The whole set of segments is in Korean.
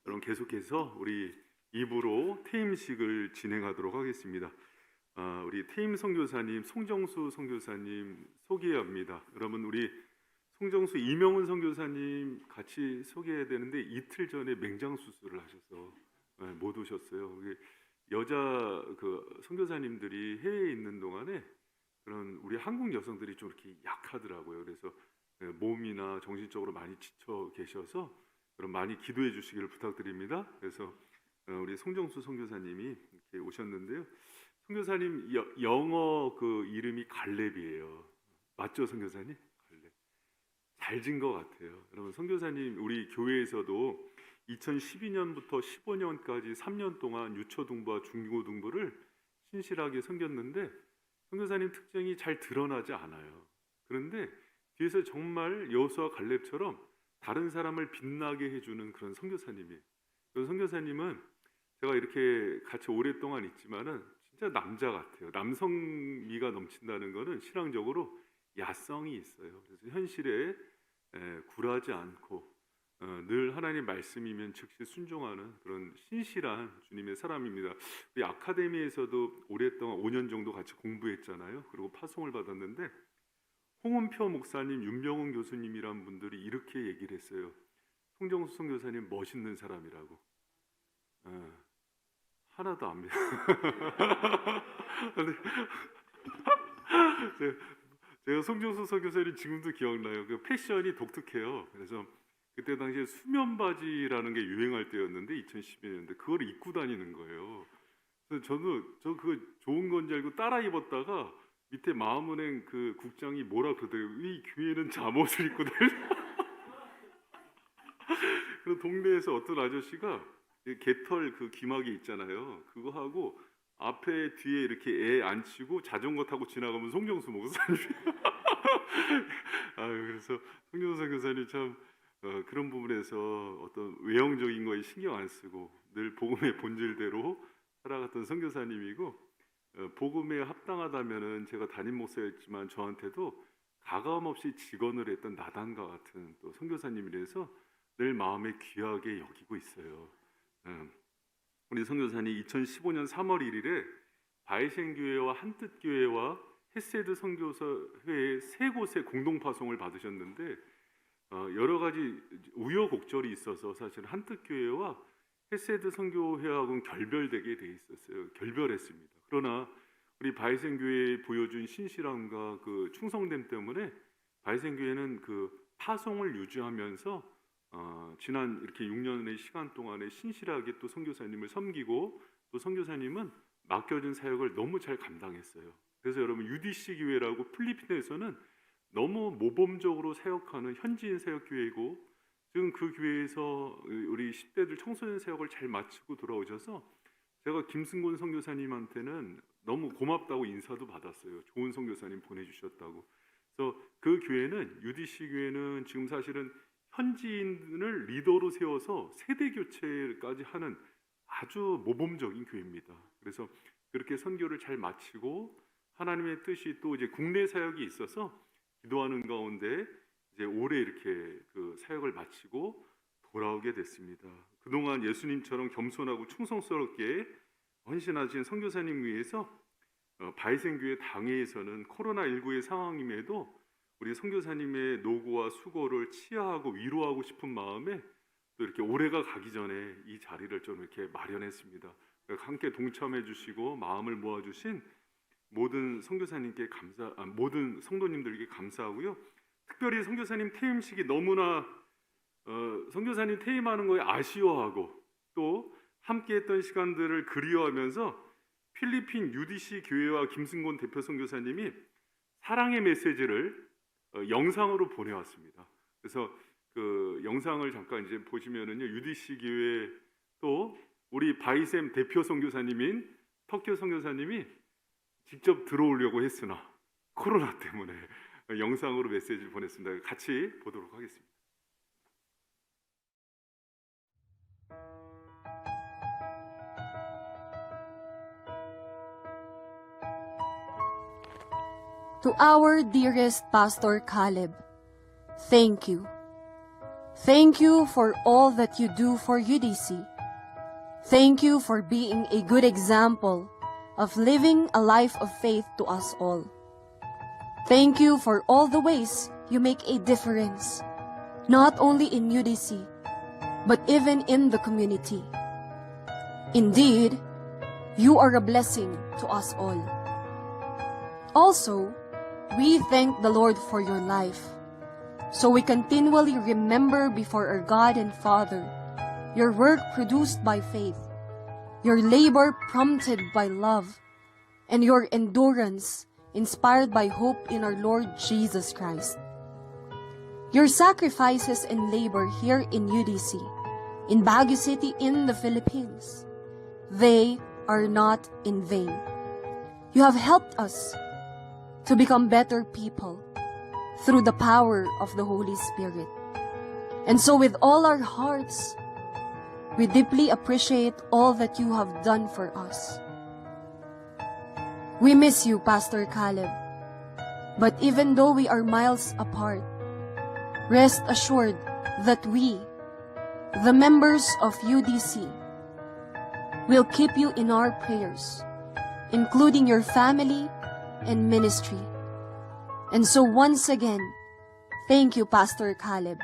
여러분 계속해서 우리 2부로 퇴임식을 진행하도록 하겠습니다. 우리 퇴임 선교사님 송정수 선교사님 소개합니다. 여러분 우리 송정수 이명훈 선교사님 같이 소개해야 되는데 이틀 전에 맹장 수술을 하셔서 못 오셨어요. 여자 그 선교사님들이 해외에 있는 동안에 그런 우리 한국 여성들이 좀 이렇게 약하더라고요. 그래서 몸이나 정신적으로 많이 지쳐 계셔서 여러분 많이 기도해 주시기를 부탁드립니다. 그래서 우리 송정수 선교사님이 이렇게 오셨는데요. 선교사님 영어 그 이름이 갈렙이에요. 맞죠, 선교사님? 갈렙. 잘 진 것 같아요. 여러분 선교사님 우리 교회에서도 2012년부터 15년까지 3년 동안 유초등부와 중고등부를 신실하게 섬겼는데 선교사님 특징이 잘 드러나지 않아요. 그런데 뒤에서 정말 여호수아 갈렙처럼 다른 사람을 빛나게 해주는 그런 선교사님이에요. 그 선교사님은 제가 이렇게 같이 오랫동안 있지만은 진짜 남자 같아요. 남성미가 넘친다는 것은 신앙적으로 야성이 있어요. 그래서 현실에 굴하지 않고 늘 하나님 말씀이면 즉시 순종하는 그런 신실한 주님의 사람입니다. 우리 아카데미에서도 오랫동안 5년 정도 같이 공부했잖아요. 그리고 파송을 받았는데 홍은표 목사님, 윤병훈 교수님이란 분들이 이렇게 얘기를 했어요. 송정수 선교사님 멋있는 사람이라고. 하나도 안 믿어. 제가 송정수 선교사님 지금도 기억나요. 그 패션이 독특해요. 그래서 그때 당시에 수면 바지라는 게 유행할 때였는데 2012년인데 그걸 입고 다니는 거예요. 그래서 저 그거 좋은 건지 알고 따라 입었다가 밑에 마음은행 그 국장이 뭐라 그러더라고요. 이 교회는 잠옷을 입고 다니. 그래서 동네에서 어떤 아저씨가 개털 그 기막이 있잖아요. 그거 하고 앞에 뒤에 이렇게 애 앉히고 자전거 타고 지나가면 송정수 목사님. 그래서 송정수 선교사님 참 그런 부분에서 어떤 외형적인 거에 신경 안 쓰고 늘 복음의 본질대로 살아갔던 선교사님이고 복음에 합당하다면은 제가 담임 목사였지만 저한테도 가감없이 직언을 했던 나단과 같은 또 선교사님이라서 늘 마음에 귀하게 여기고 있어요. 우리 선교사님 2015년 3월 1일에 바이센교회와 한뜻교회와 헤세드 선교사회의 세 곳에 공동 파송을 받으셨는데 여러 가지 우여곡절이 있어서 사실 한뜻교회와 헤세드 선교회하고는 결별되게 돼 있었어요. 결별했습니다. 그러나 우리 바이센교회에 보여준 신실함과 그 충성됨 때문에 바이센교회는 그 파송을 유지하면서 지난 이렇게 6년의 시간 동안에 신실하게 또 선교사님을 섬기고 또 선교사님은 맡겨진 사역을 너무 잘 감당했어요. 그래서 여러분 UDC 교회라고 필리핀에서는 너무 모범적으로 사역하는 현지인 사역교회이고 지금 그 교회에서 우리 10대들 청소년 사역을 잘 마치고 돌아오셔서 제가 김승곤 선교사님한테는 너무 고맙다고 인사도 받았어요. 좋은 선교사님 보내주셨다고. 그래서 그 교회는 UDC 교회는 지금 사실은 현지인을 리더로 세워서 세대 교체까지 하는 아주 모범적인 교회입니다. 그래서 그렇게 선교를 잘 마치고 하나님의 뜻이 또 이제 국내 사역이 있어서 기도하는 가운데 이제 올해 이렇게 그 사역을 마치고 돌아오게 됐습니다. 그동안 예수님처럼 겸손하고 충성스럽게 헌신하신 선교사님 위해서 바이센교회 당회에서는 코로나19의 상황임에도 우리 선교사님의 노고와 수고를 치하하고 위로하고 싶은 마음에 또 이렇게 올해가 가기 전에 이 자리를 좀 이렇게 마련했습니다. 함께 동참해 주시고 마음을 모아 주신 모든 선교사님께 모든 성도님들에게 감사하고요. 특별히 선교사님 퇴임식이 너무나 선교사님 퇴임하는 거에 아쉬워하고 또 함께했던 시간들을 그리워하면서 필리핀 UDC 교회와 김승곤 대표 선교사님이 사랑의 메시지를 영상으로 보내왔습니다. 그래서 그 영상을 잠깐 이제 보시면은요, UDC 교회 또 우리 바이셈 대표 선교사님인 터키 선교사님이 직접 들어오려고 했으나 코로나 때문에 영상으로 메시지를 보냈습니다. 같이 보도록 하겠습니다. To our dearest Pastor Caleb, thank you. Thank you for all that you do for UDC. Thank you for being a good example of living a life of faith to us all. Thank you for all the ways you make a difference, not only in UDC, but even in the community. Indeed, you are a blessing to us all. Also, we thank the Lord for your life, so we continually remember before our God and Father your work produced by faith, your labor prompted by love, and your endurance inspired by hope in our Lord Jesus Christ. Your sacrifices and labor here in UDC, in Baguio City in the Philippines, they are not in vain. You have helped us to become better people through the power of the Holy Spirit. And so with all our hearts, we deeply appreciate all that you have done for us. We miss you, Pastor Caleb. But even though we are miles apart, rest assured that we, the members of UDC, will keep you in our prayers, including your family and ministry. And so once again, thank you, Pastor Caleb.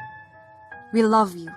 We love you.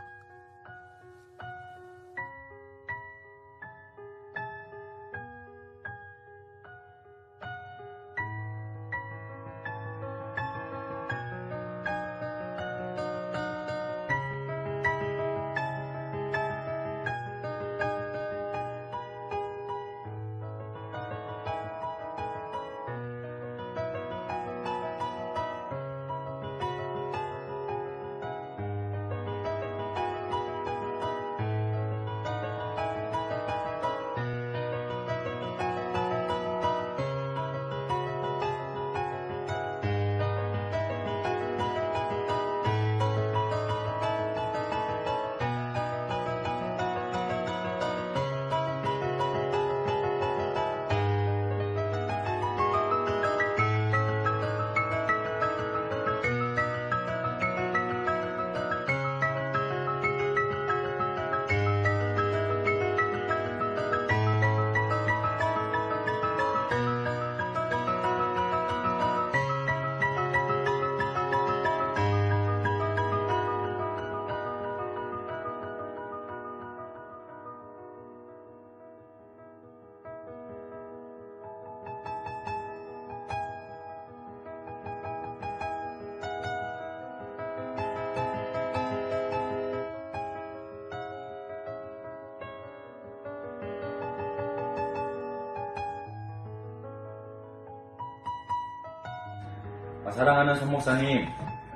사랑하는 손 목사님,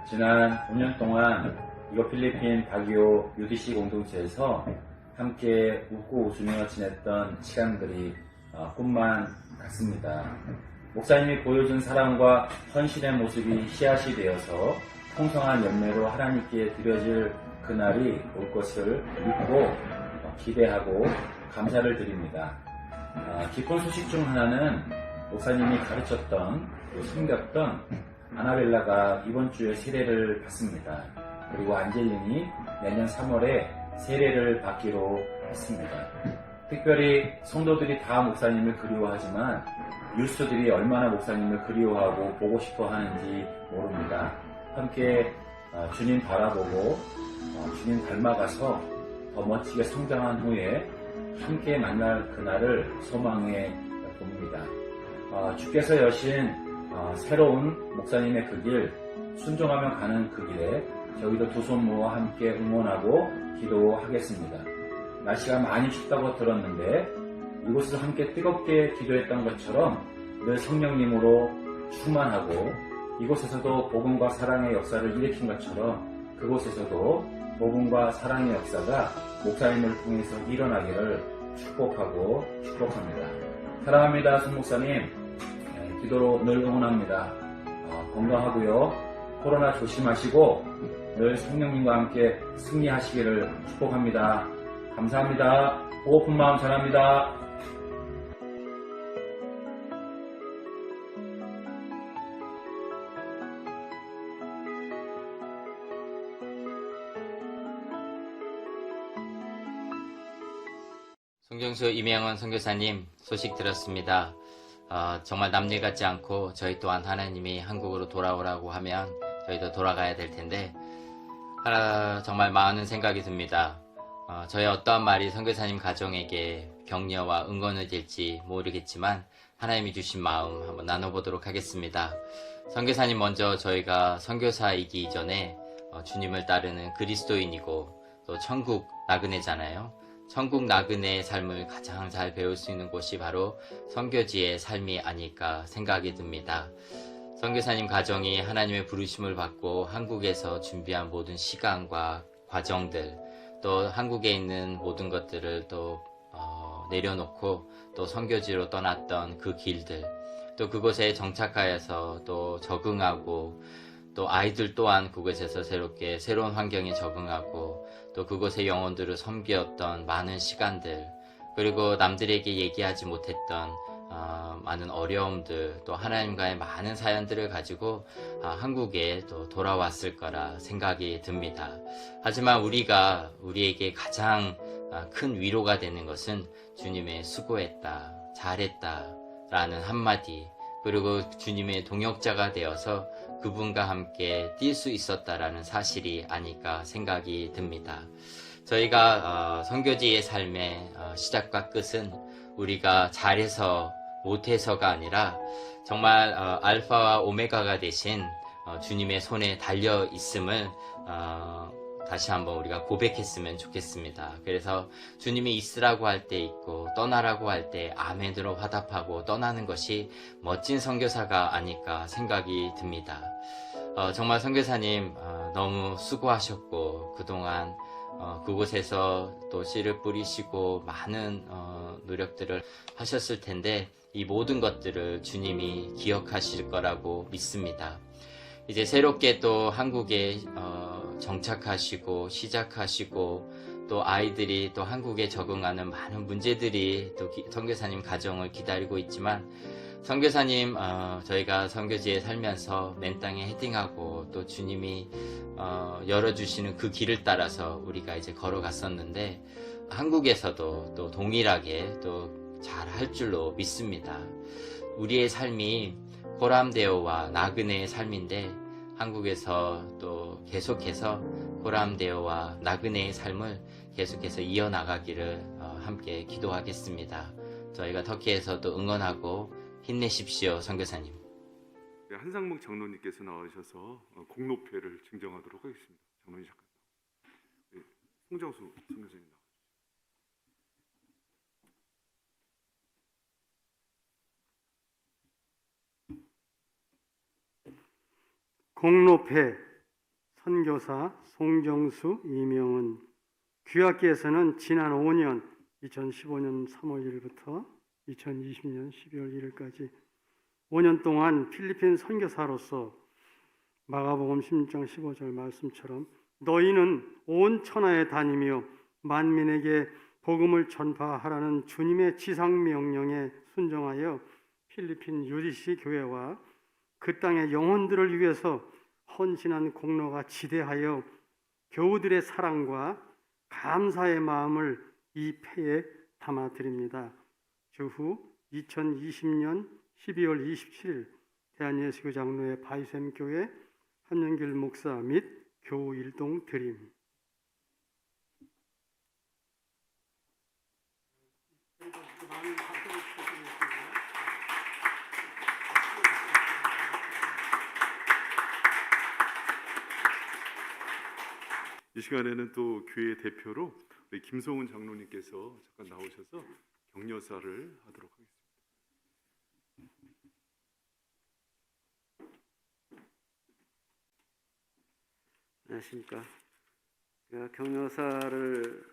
지난 5년 동안 이거 필리핀 바기오 UDC 공동체에서 함께 웃고 웃으며 지냈던 시간들이 꿈만 같습니다. 목사님이 보여준 사랑과 헌신의 모습이 씨앗이 되어서 풍성한 열매로 하나님께 드려질 그날이 올 것을 믿고 기대하고 감사를 드립니다. 기쁜 소식 중 하나는 목사님이 가르쳤던 섬겼던 아나벨라가 이번 주에 세례를 받습니다. 그리고 안젤린이 내년 3월에 세례를 받기로 했습니다. 특별히 성도들이 다 목사님을 그리워하지만 유스들이 얼마나 목사님을 그리워하고 보고 싶어 하는지 모릅니다. 함께 주님 바라보고 주님 닮아가서 더 멋지게 성장한 후에 함께 만날 그날을 소망해 봅니다. 주께서 여신 새로운 목사님의 그 길, 순종하며 가는 그 길에 저희도 두 손 모아 함께 응원하고 기도하겠습니다. 날씨가 많이 춥다고 들었는데 이곳에서 함께 뜨겁게 기도했던 것처럼 늘 성령님으로 충만하고 이곳에서도 복음과 사랑의 역사를 일으킨 것처럼 그곳에서도 복음과 사랑의 역사가 목사님을 통해서 일어나기를 축복하고 축복합니다. 사랑합니다, 손 목사님. 기도로 늘 응원합니다. 건강하고요. 코로나 조심하시고 늘 성령님과 함께 승리하시기를 축복합니다. 감사합니다. 보고픈 마음 전합니다. 송정수 이명원 선교사님 소식 들었습니다. 정말 남일 같지 않고 저희 또한 하나님이 한국으로 돌아오라고 하면 저희도 돌아가야 될 텐데 정말 많은 생각이 듭니다. 저의 어떠한 말이 선교사님 가정에게 격려와 응원이 될지 모르겠지만 하나님이 주신 마음 한번 나눠보도록 하겠습니다. 선교사님 먼저 저희가 선교사이기 이전에 주님을 따르는 그리스도인이고 또 천국 나그네잖아요. 천국 나그네의 삶을 가장 잘 배울 수 있는 곳이 바로 선교지의 삶이 아닐까 생각이 듭니다. 선교사님 가정이 하나님의 부르심을 받고 한국에서 준비한 모든 시간과 과정들, 또 한국에 있는 모든 것들을 또 내려놓고 또 선교지로 떠났던 그 길들, 또 그곳에 정착하여서 또 적응하고 또 아이들 또한 그곳에서 새롭게 새로운 환경에 적응하고 또 그곳의 영혼들을 섬겼던 많은 시간들, 그리고 남들에게 얘기하지 못했던 많은 어려움들, 또 하나님과의 많은 사연들을 가지고 한국에 또 돌아왔을 거라 생각이 듭니다. 하지만 우리에게 가장 큰 위로가 되는 것은 주님의 수고했다, 잘했다 라는 한마디, 그리고 주님의 동역자가 되어서 그분과 함께 뛸 수 있었다라는 사실이 아닐까 생각이 듭니다. 저희가 선교지의 삶의 시작과 끝은 우리가 잘해서 못해서가 아니라 정말 알파와 오메가가 되신 주님의 손에 달려 있음을 다시 한번 우리가 고백했으면 좋겠습니다. 그래서 주님이 있으라고 할 때 있고 떠나라고 할 때 아멘으로 화답하고 떠나는 것이 멋진 선교사가 아닐까 생각이 듭니다. 정말 선교사님 너무 수고하셨고 그동안 그곳에서 또 씨를 뿌리시고 많은 노력들을 하셨을 텐데 이 모든 것들을 주님이 기억하실 거라고 믿습니다. 이제 새롭게 또 한국에 정착하시고 시작하시고 또 아이들이 또 한국에 적응하는 많은 문제들이 또 선교사님 가정을 기다리고 있지만 선교사님 저희가 선교지에 살면서 맨 땅에 헤딩하고 또 주님이 열어주시는 그 길을 따라서 우리가 이제 걸어갔었는데 한국에서도 또 동일하게 또 잘할 줄로 믿습니다. 우리의 삶이 고람데오와 나그네의 삶인데 한국에서 또 계속해서 고람데오와 나그네의 삶을 계속해서 이어나가기를 함께 기도하겠습니다. 저희가 터키에서도 응원하고 힘내십시오, 선교사님. 네, 한상목 장로님께서 나오셔서 공로패를 증정하도록 하겠습니다. 장로님 잠깐. 네, 송정수 선교사님 나와주세요. 공로패 선교사 송정수 이명은 귀학기에서는 지난 5년 2015년 3월 1일부터 2020년 12월 1일까지 5년 동안 필리핀 선교사로서 마가복음 16장 15절 말씀처럼 너희는 온 천하에 다니며 만민에게 복음을 전파하라는 주님의 지상명령에 순종하여 필리핀 UDC 교회와 그 땅의 영혼들을 위해서 헌신한 공로가 지대하여 교우들의 사랑과 감사의 마음을 이 패에 담아드립니다. 주후 2020년 12월 27일 대한예수교 장로회 바이샘 교회 한영길 목사 및 교우 일동 드림. 이 시간에는 또 교회 대표로 우리 김성훈 장로님께서 잠깐 나오셔서 격려사를 하도록 하겠습니다. 안녕하십니까. 제가 격려사를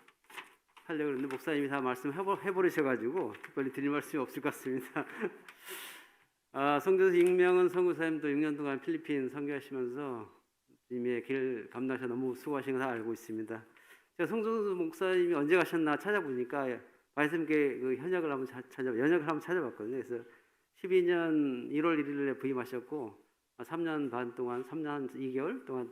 하려고 했는데 목사님이 다 말씀해버리셔가지고 특별히 드릴 말씀이 없을 것 같습니다. 성교사 익명은 선교사님도 6년 동안 필리핀 선교하시면서 주님의 길 감당하셔서 너무 수고하신 거 다 알고 있습니다. 제가 송정수 목사님이 언제 가셨나 찾아보니까 말씀께 그 현역을 한번 찾아봤거든요. 그래서 12년 1월 1일에 부임하셨고 3년 반 동안 3년 2개월 동안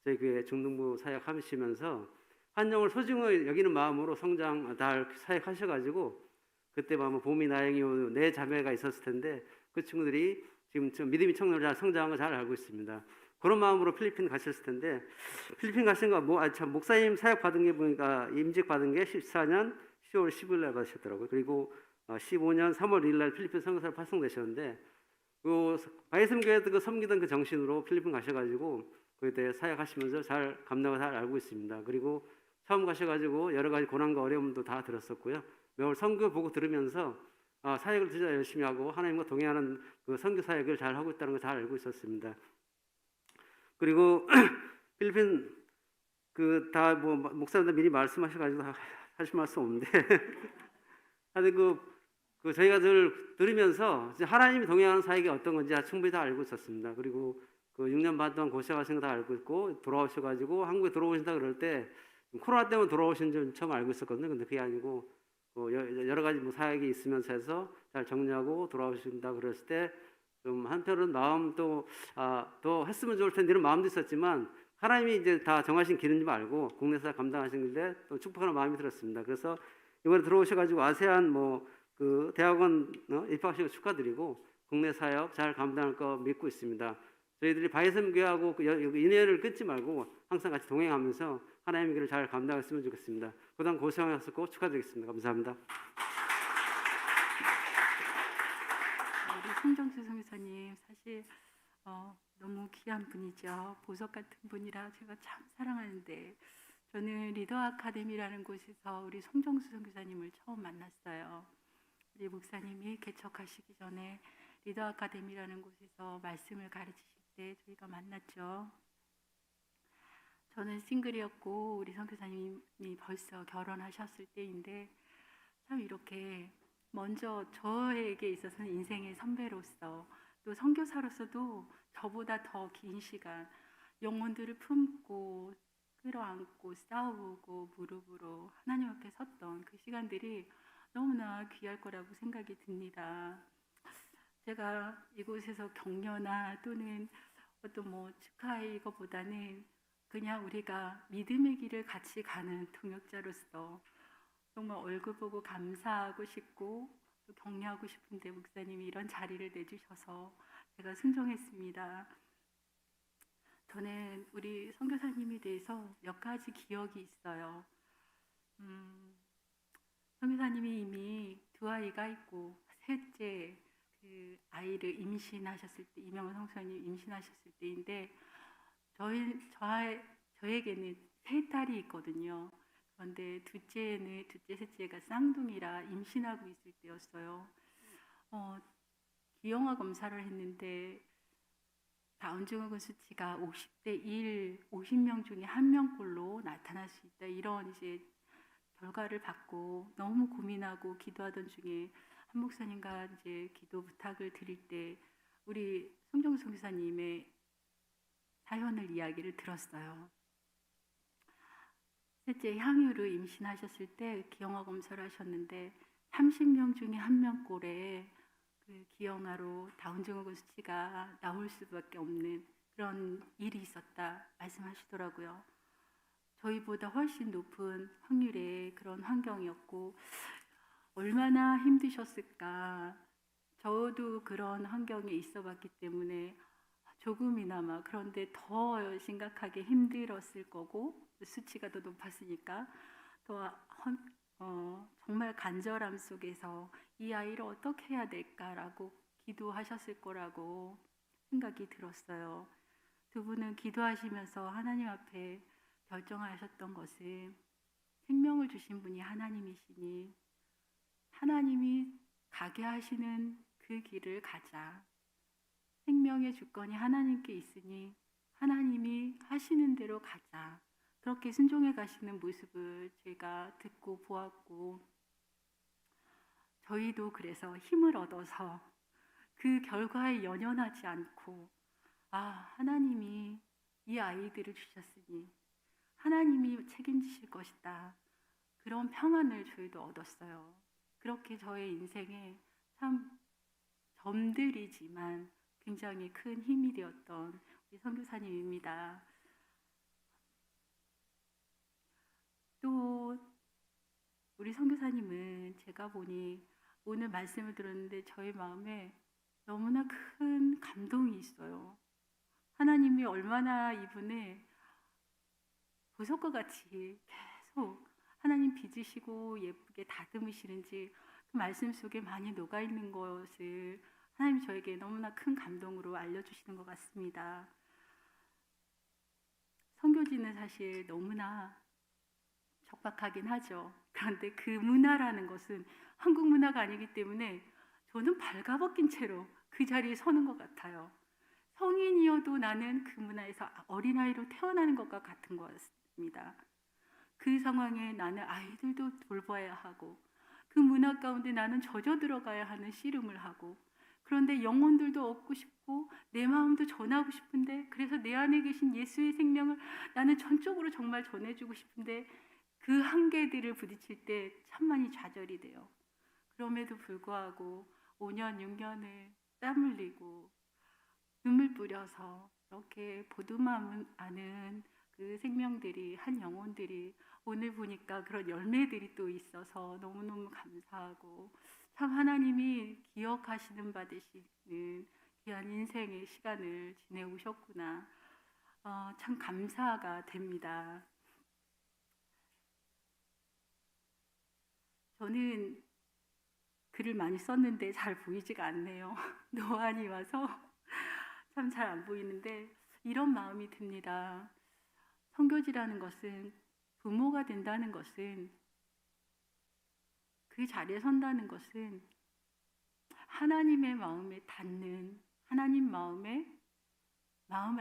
저희 교회 중등부 사역하시면서 한영을 소중히 여기는 마음으로 성장 잘 사역하셔가지고 그때 보면 봄이 나영이 네 자매가 있었을 텐데 그 친구들이 지금 좀 믿음이 청년으로 잘 성장한 거 잘 알고 있습니다. 그런 마음으로 필리핀 가셨을 텐데 필리핀 가신 참 목사님 사역 받은 게 보니까 임직 받은 게 14년 10월 10일 날 받으셨더라고요. 그리고 15년 3월 1일 날 필리핀 선교사로 파송되셨는데 그 바이섬교회 그 섬기던 그 정신으로 필리핀 가셔가지고 그때 사역하시면서 잘 감당을 잘 알고 있습니다. 그리고 처음 가셔가지고 여러 가지 고난과 어려움도 다 들었었고요. 매월 선교 보고 들으면서 사역을 진짜 열심히 하고 하나님과 동행하는 그 선교 사역을 잘 하고 있다는 걸 잘 알고 있었습니다. 그리고 필리핀 그 다 뭐 목사님들 미리 말씀하셔가지고 하실 말씀 없는데 하여튼 그 저희가 늘 들으면서 하나님이 동행하는 사역이 어떤 건지 충분히 다 알고 있었습니다. 그리고 그 6년 반 동안 고생하신 거 다 알고 있고 돌아오셔가지고 한국에 들어오신다 그럴 때 코로나 때문에 돌아오신 줄 처음 알고 있었거든요. 근데 그게 아니고 여러 가지 뭐 사역이 있으면서 해서 잘 정리하고 돌아오신다 그랬을 때 좀 한편은 마음 또 했으면 좋을 텐데 이런 마음도 있었지만 하나님이 이제 다 정하신 길인 줄 알고 국내사 감당하시는데 또 축복하는 마음이 들었습니다. 그래서 이번에 들어오셔가지고 아세안 그 대학원 입학하시고 축하드리고 국내 사역 잘 감당할 거 믿고 있습니다. 저희들이 바이섬교회하고 인연을 끊지 말고 항상 같이 동행하면서 하나님의 길을 잘 감당했으면 좋겠습니다. 그동안 고생하셨고 축하드리겠습니다. 감사합니다. 우리 송정수 선교사님 사실 너무 귀한 분이죠. 보석 같은 분이라 제가 참 사랑하는데 저는 리더 아카데미라는 곳에서 우리 송정수 선교사님을 처음 만났어요. 우리 목사님이 개척하시기 전에 리더 아카데미라는 곳에서 말씀을 가르치실 때 저희가 만났죠. 저는 싱글이었고 우리 선교사님이 벌써 결혼하셨을 때인데 참 이렇게 먼저 저에게 있어서는 인생의 선배로서 또 선교사로서도 저보다 더 긴 시간 영혼들을 품고 끌어안고 싸우고 무릎으로 하나님 앞에 섰던 그 시간들이 너무나 귀할 거라고 생각이 듭니다. 제가 이곳에서 격려나 또는 어떤 축하 이거보다는 그냥 우리가 믿음의 길을 같이 가는 동역자로서 정말 얼굴 보고 감사하고 싶고 또 격려하고 싶은데 목사님이 이런 자리를 내주셔서 제가 순종했습니다. 저는 우리 선교사님에 대해서 몇 가지 기억이 있어요. 선교사님이 이미 두 아이가 있고 셋째 그 아이를 임신하셨을 때 이명훈 선교사님 임신하셨을 때인데 저에게는 세 딸이 있거든요. 그런데 둘째, 셋째가 쌍둥이라 임신하고 있을 때였어요. 기형아 검사를 했는데 다운증후군 수치가 50대 1, 50명 중에 1명꼴로 나타날 수 있다. 이런 이제 결과를 받고 너무 고민하고 기도하던 중에 한 목사님과 이제 기도 부탁을 드릴 때 우리 송정수 선교사님의 사연을 이야기를 들었어요. 셋째 향유를 임신하셨을 때 기형아 검사를 하셨는데 30명 중에 1명꼴에 그 기형아로 다운증후군 수치가 나올 수밖에 없는 그런 일이 있었다 말씀하시더라고요. 저희보다 훨씬 높은 확률의 그런 환경이었고 얼마나 힘드셨을까. 저도 그런 환경에 있어 봤기 때문에 조금이나마 그런데 더 심각하게 힘들었을 거고 수치가 더 높았으니까 더 정말 간절함 속에서 이 아이를 어떻게 해야 될까라고 기도하셨을 거라고 생각이 들었어요. 두 분은 기도하시면서 하나님 앞에 결정하셨던 것은 생명을 주신 분이 하나님이시니 하나님이 가게 하시는 그 길을 가자. 생명의 주권이 하나님께 있으니 하나님이 하시는 대로 가자. 그렇게 순종해 가시는 모습을 제가 듣고 보았고 저희도 그래서 힘을 얻어서 그 결과에 연연하지 않고 하나님이 이 아이들을 주셨으니 하나님이 책임지실 것이다. 그런 평안을 저희도 얻었어요. 그렇게 저의 인생에 참 점들이지만 굉장히 큰 힘이 되었던 우리 선교사님입니다. 또 우리 선교사님은 제가 보니 오늘 말씀을 들었는데 저희 마음에 너무나 큰 감동이 있어요. 하나님이 얼마나 이분을 보석과 같이 계속 하나님 빚으시고 예쁘게 다듬으시는지 그 말씀 속에 많이 녹아있는 것을 하나님 저에게 너무나 큰 감동으로 알려주시는 것 같습니다. 선교지는 사실 너무나 척박하긴 하죠. 그런데 그 문화라는 것은 한국 문화가 아니기 때문에 저는 발가벗긴 채로 그 자리에 서는 것 같아요. 성인이어도 나는 그 문화에서 어린아이로 태어나는 것과 같은 것 같습니다. 그 상황에 나는 아이들도 돌봐야 하고 그 문화 가운데 나는 젖어 들어가야 하는 씨름을 하고 그런데 영혼들도 얻고 싶고 내 마음도 전하고 싶은데 그래서 내 안에 계신 예수의 생명을 나는 전적으로 정말 전해주고 싶은데 그 한계들을 부딪힐 때 참 많이 좌절이 돼요. 그럼에도 불구하고 5년, 6년을 땀 흘리고 눈물 뿌려서 이렇게 보드마음 아는 그 생명들이 한 영혼들이 오늘 보니까 그런 열매들이 또 있어서 너무너무 감사하고 참 하나님이 기억하시는 바 되시는 귀한 인생의 시간을 지내오셨구나. 참 감사가 됩니다. 저는 글을 많이 썼는데 잘 보이지가 않네요. 노안이 와서 참 잘 안 보이는데 이런 마음이 듭니다. 선교지라는 것은 부모가 된다는 것은 그 자리에 선다는 것은 하나님의 마음에 닿는 하나님 마음을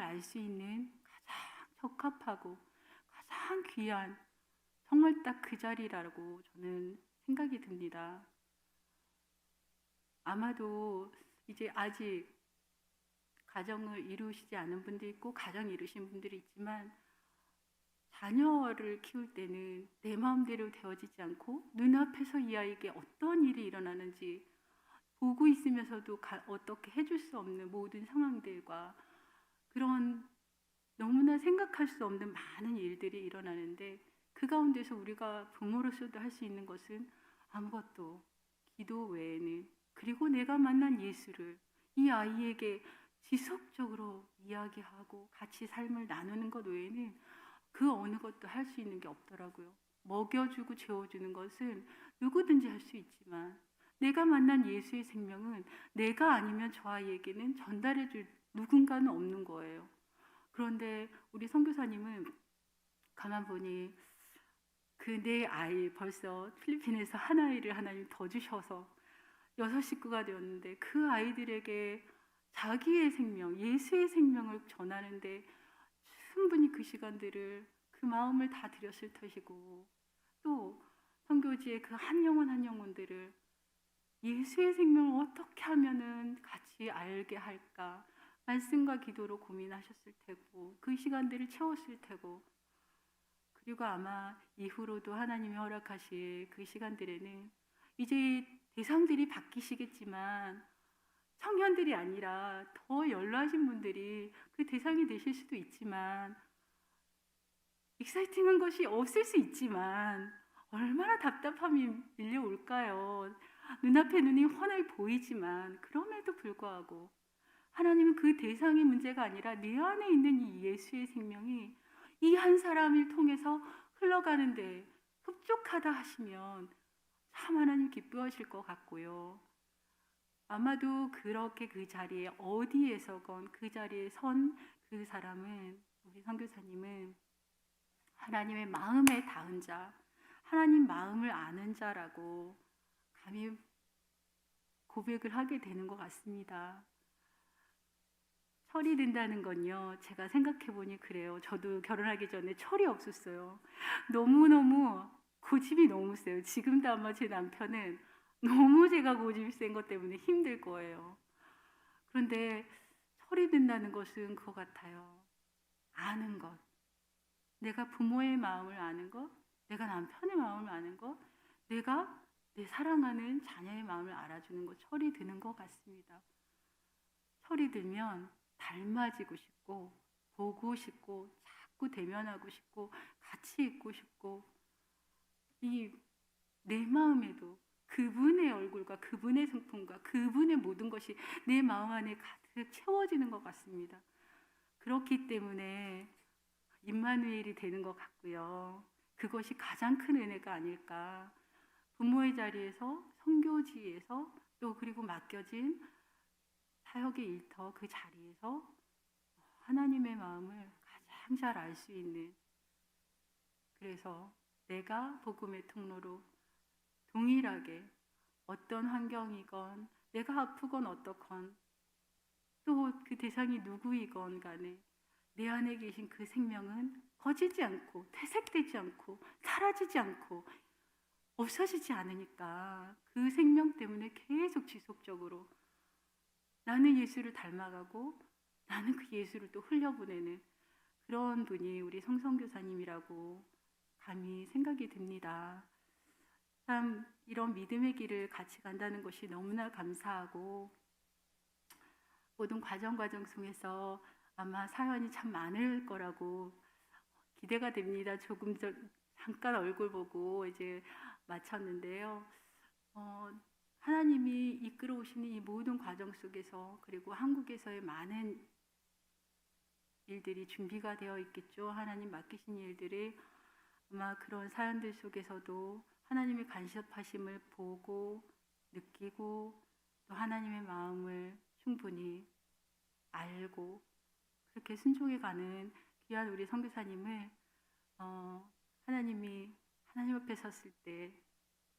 알 수 있는 가장 적합하고 가장 귀한 정말 딱 그 자리라고 저는 생각이 듭니다. 아마도 이제 아직 가정을 이루시지 않은 분도 있고 가정 이루신 분들이 있지만 자녀를 키울 때는 내 마음대로 되어지지 않고 눈앞에서 이 아이에게 어떤 일이 일어나는지 보고 있으면서도 어떻게 해줄 수 없는 모든 상황들과 그런 너무나 생각할 수 없는 많은 일들이 일어나는데 그 가운데서 우리가 부모로서도 할 수 있는 것은 아무것도 기도 외에는 그리고 내가 만난 예수를 이 아이에게 지속적으로 이야기하고 같이 삶을 나누는 것 외에는 그 어느 것도 할 수 있는 게 없더라고요. 먹여주고 재워주는 것은 누구든지 할 수 있지만 내가 만난 예수의 생명은 내가 아니면 저 아이에게는 전달해줄 누군가는 없는 거예요. 그런데 우리 선교사님은 가만 보니 그 내 아이 벌써 필리핀에서 한 아이를 하나님 더 주셔서 6 식구가 되었는데 그 아이들에게 자기의 생명, 예수의 생명을 전하는데 충분히 그 시간들을 그 마음을 다 드렸을 터이고 또 선교지의 그 한 영혼 한 영혼들을 예수의 생명을 어떻게 하면은 같이 알게 할까 말씀과 기도로 고민하셨을 테고 그 시간들을 채웠을 테고 그리고 아마 이후로도 하나님이 허락하실 그 시간들에는 이제 대상들이 바뀌시겠지만 청년들이 아니라 더 연로하신 분들이 그 대상이 되실 수도 있지만 익사이팅한 것이 없을 수 있지만 얼마나 답답함이 밀려올까요? 눈앞에 눈이 훤하게 보이지만 그럼에도 불구하고 하나님은 그 대상의 문제가 아니라 내 안에 있는 이 예수의 생명이 이 한 사람을 통해서 흘러가는데 흡족하다 하시면 참 하나님 기뻐하실 것 같고요. 아마도 그렇게 그 자리에 어디에서건 그 자리에 선 그 사람은 우리 선교사님은 하나님의 마음에 닿은 자, 하나님 마음을 아는 자라고 감히 고백을 하게 되는 것 같습니다. 철이 든다는 건요, 제가 생각해 보니 그래요. 저도 결혼하기 전에 철이 없었어요. 너무너무 고집이 너무 세요. 지금도 아마 제 남편은 너무 제가 고집이 센 것 때문에 힘들 거예요. 그런데 철이 든다는 것은 그거 같아요. 아는 것. 내가 부모의 마음을 아는 것, 내가 남편의 마음을 아는 것, 내가 내 사랑하는 자녀의 마음을 알아주는 것, 철이 드는 것 같습니다. 철이 들면 닮아지고 싶고, 보고 싶고, 자꾸 대면하고 싶고, 같이 있고 싶고, 이 내 마음에도 그분의 얼굴과 그분의 성품과 그분의 모든 것이 내 마음 안에 가득 채워지는 것 같습니다. 그렇기 때문에 임마누엘이 되는 것 같고요. 그것이 가장 큰 은혜가 아닐까. 부모의 자리에서, 선교지에서, 또 그리고 맡겨진 사역의 일터 그 자리에서 하나님의 마음을 가장 잘 알 수 있는, 그래서 내가 복음의 통로로 동일하게 어떤 환경이건 내가 아프건 어떻건 또 그 대상이 누구이건 간에 내 안에 계신 그 생명은 꺼지지 않고 퇴색되지 않고 사라지지 않고 없어지지 않으니까 그 생명 때문에 계속 지속적으로 나는 예수를 닮아가고 나는 그 예수를 또 흘려보내는 그런 분이 우리 성성교사님이라고 감히 생각이 듭니다. 참 이런 믿음의 길을 같이 간다는 것이 너무나 감사하고 모든 과정 속에서 아마 사연이 참 많을 거라고 기대가 됩니다. 잠깐 얼굴 보고 이제 마쳤는데요. 하나님이 이끌어 오시는 이 모든 과정 속에서 그리고 한국에서의 많은 일들이 준비가 되어 있겠죠. 하나님 맡기신 일들이 아마 그런 사연들 속에서도 하나님의 간섭하심을 보고 느끼고 또 하나님의 마음을 충분히 알고 그렇게 순종해가는 귀한 우리 선교사님을 하나님이 하나님 앞에 섰을 때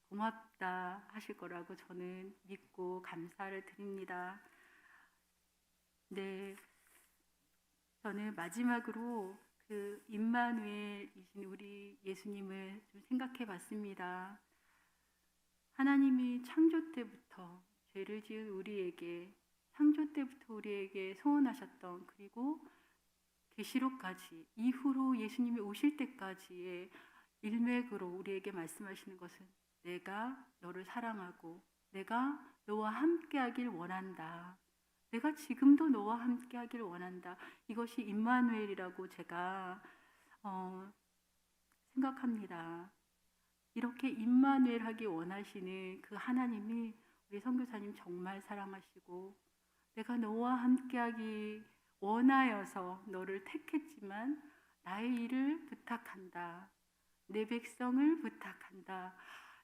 고맙다 하실 거라고 저는 믿고 감사를 드립니다. 네, 저는 마지막으로 그 임마누엘이신 우리 예수님을 좀 생각해 봤습니다. 하나님이 창조 때부터 죄를 지은 우리에게 창조 때부터 우리에게 소원하셨던 그리고 계시록까지 이후로 예수님이 오실 때까지의 일맥으로 우리에게 말씀하시는 것은 내가 너를 사랑하고 내가 너와 함께하길 원한다. 내가 지금도 너와 함께하길 원한다. 이것이 임마누엘이라고 제가 생각합니다. 이렇게 임마누엘 하기 원하시는 그 하나님이 우리 선교사님 정말 사랑하시고 내가 너와 함께하기 원하여서 너를 택했지만 나의 일을 부탁한다. 내 백성을 부탁한다.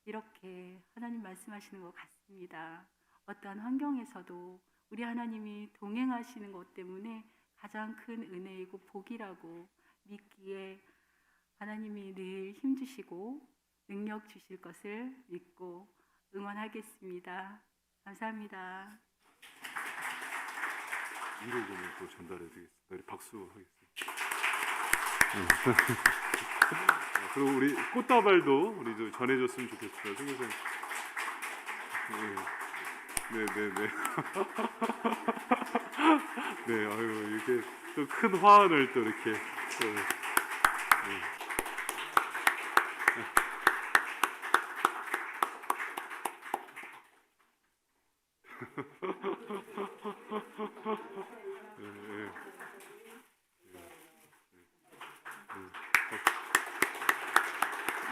이렇게 하나님 말씀하시는 것 같습니다. 어떠한 환경에서도 우리 하나님이 동행하시는 것 때문에 가장 큰 은혜이고 복이라고 믿기에 하나님이 늘 힘주시고 능력 주실 것을 믿고 응원하겠습니다. 감사합니다. 위로금을 또 전달해 드리겠습니다. 우리 박수 하겠습니다. 그리고 우리 꽃다발도 우리 좀 전해줬으면 좋겠습니다. 선교사님. 네. 네, 아유, 이렇게 또 큰 화환을 또 이렇게 또, 네.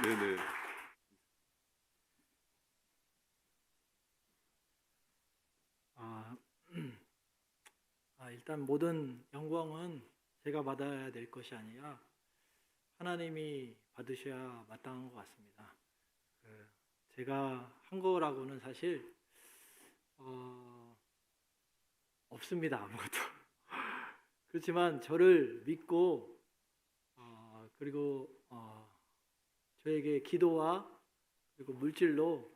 네네. 일단 모든 영광은 제가 받아야 될 것이 아니라 하나님이 받으셔야 마땅한 것 같습니다. 제가 한 거라고는 사실 없습니다. 아무것도. 그렇지만 저를 믿고 그리고 저에게 기도와 그리고 물질로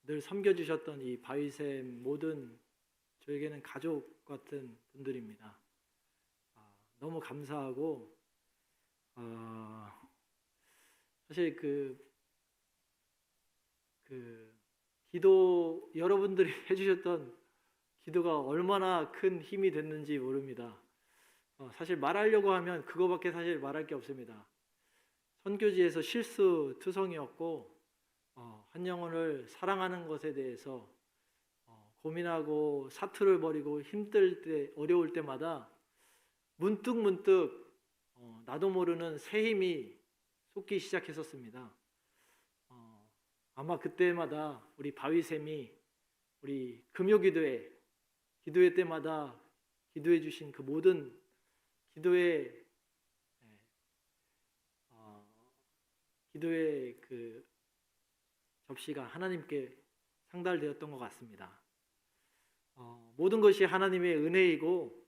늘 섬겨주셨던 이 바위샘 모든 저에게는 가족 같은 분들입니다. 너무 감사하고 사실 기도 여러분들이 해주셨던 기도가 얼마나 큰 힘이 됐는지 모릅니다. 사실 말하려고 하면 그거밖에 사실 말할 게 없습니다. 선교지에서 실수투성이었고 한 영혼을 사랑하는 것에 대해서 고민하고 사투를 벌이고 힘들 때 어려울 때마다 문득 나도 모르는 새 힘이 솟기 시작했었습니다. 아마 그때마다 우리 바위샘이 우리 금요기도회 기도회 때마다 기도해 주신 그 모든 기도의 그 접시가 하나님께 상달되었던 것 같습니다. 모든 것이 하나님의 은혜이고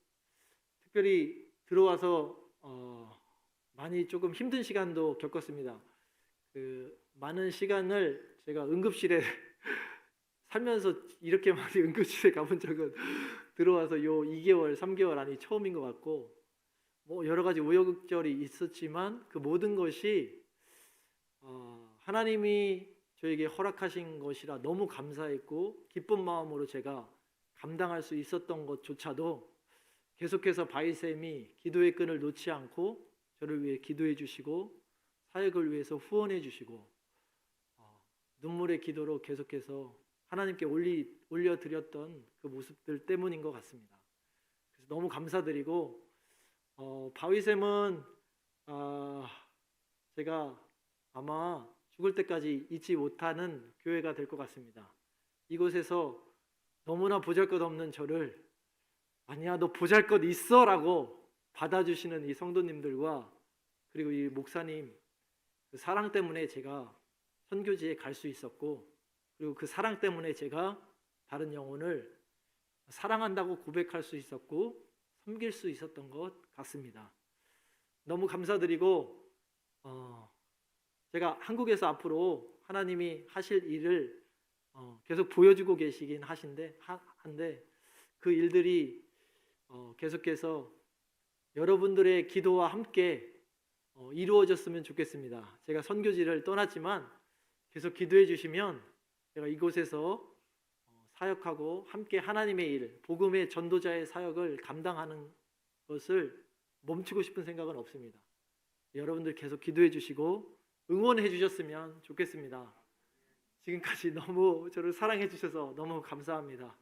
특별히 들어와서 많이 조금 힘든 시간도 겪었습니다. 그 많은 시간을 제가 응급실에 살면서 이렇게 많이 응급실에 가본 적은 들어와서 요 2개월, 3개월 안이 처음인 것 같고 뭐 여러 가지 우여곡절이 있었지만 그 모든 것이 하나님이 저에게 허락하신 것이라 너무 감사했고 기쁜 마음으로 제가 감당할 수 있었던 것조차도 계속해서 바위쌤이 기도의 끈을 놓지 않고 저를 위해 기도해 주시고 사역을 위해서 후원해 주시고 눈물의 기도로 계속해서 하나님께 올려드렸던 그 모습들 때문인 것 같습니다. 그래서 너무 감사드리고 바위쌤은 제가 아마 죽을 때까지 잊지 못하는 교회가 될 것 같습니다. 이곳에서 너무나 보잘것없는 저를 아니야 너 보잘것 있어 라고 받아주시는 이 성도님들과 그리고 이 목사님 그 사랑 때문에 제가 선교지에 갈 수 있었고 그리고 그 사랑 때문에 제가 다른 영혼을 사랑한다고 고백할 수 있었고 섬길 수 있었던 것 같습니다. 너무 감사드리고 제가 한국에서 앞으로 하나님이 하실 일을 계속 보여주고 계시긴 한데 그 일들이 계속해서 여러분들의 기도와 함께 이루어졌으면 좋겠습니다. 제가 선교지를 떠났지만 계속 기도해 주시면 제가 이곳에서 사역하고 함께 하나님의 일, 복음의 전도자의 사역을 감당하는 것을 멈추고 싶은 생각은 없습니다. 여러분들 계속 기도해 주시고 응원해 주셨으면 좋겠습니다. 지금까지 너무 저를 사랑해 주셔서 너무 감사합니다.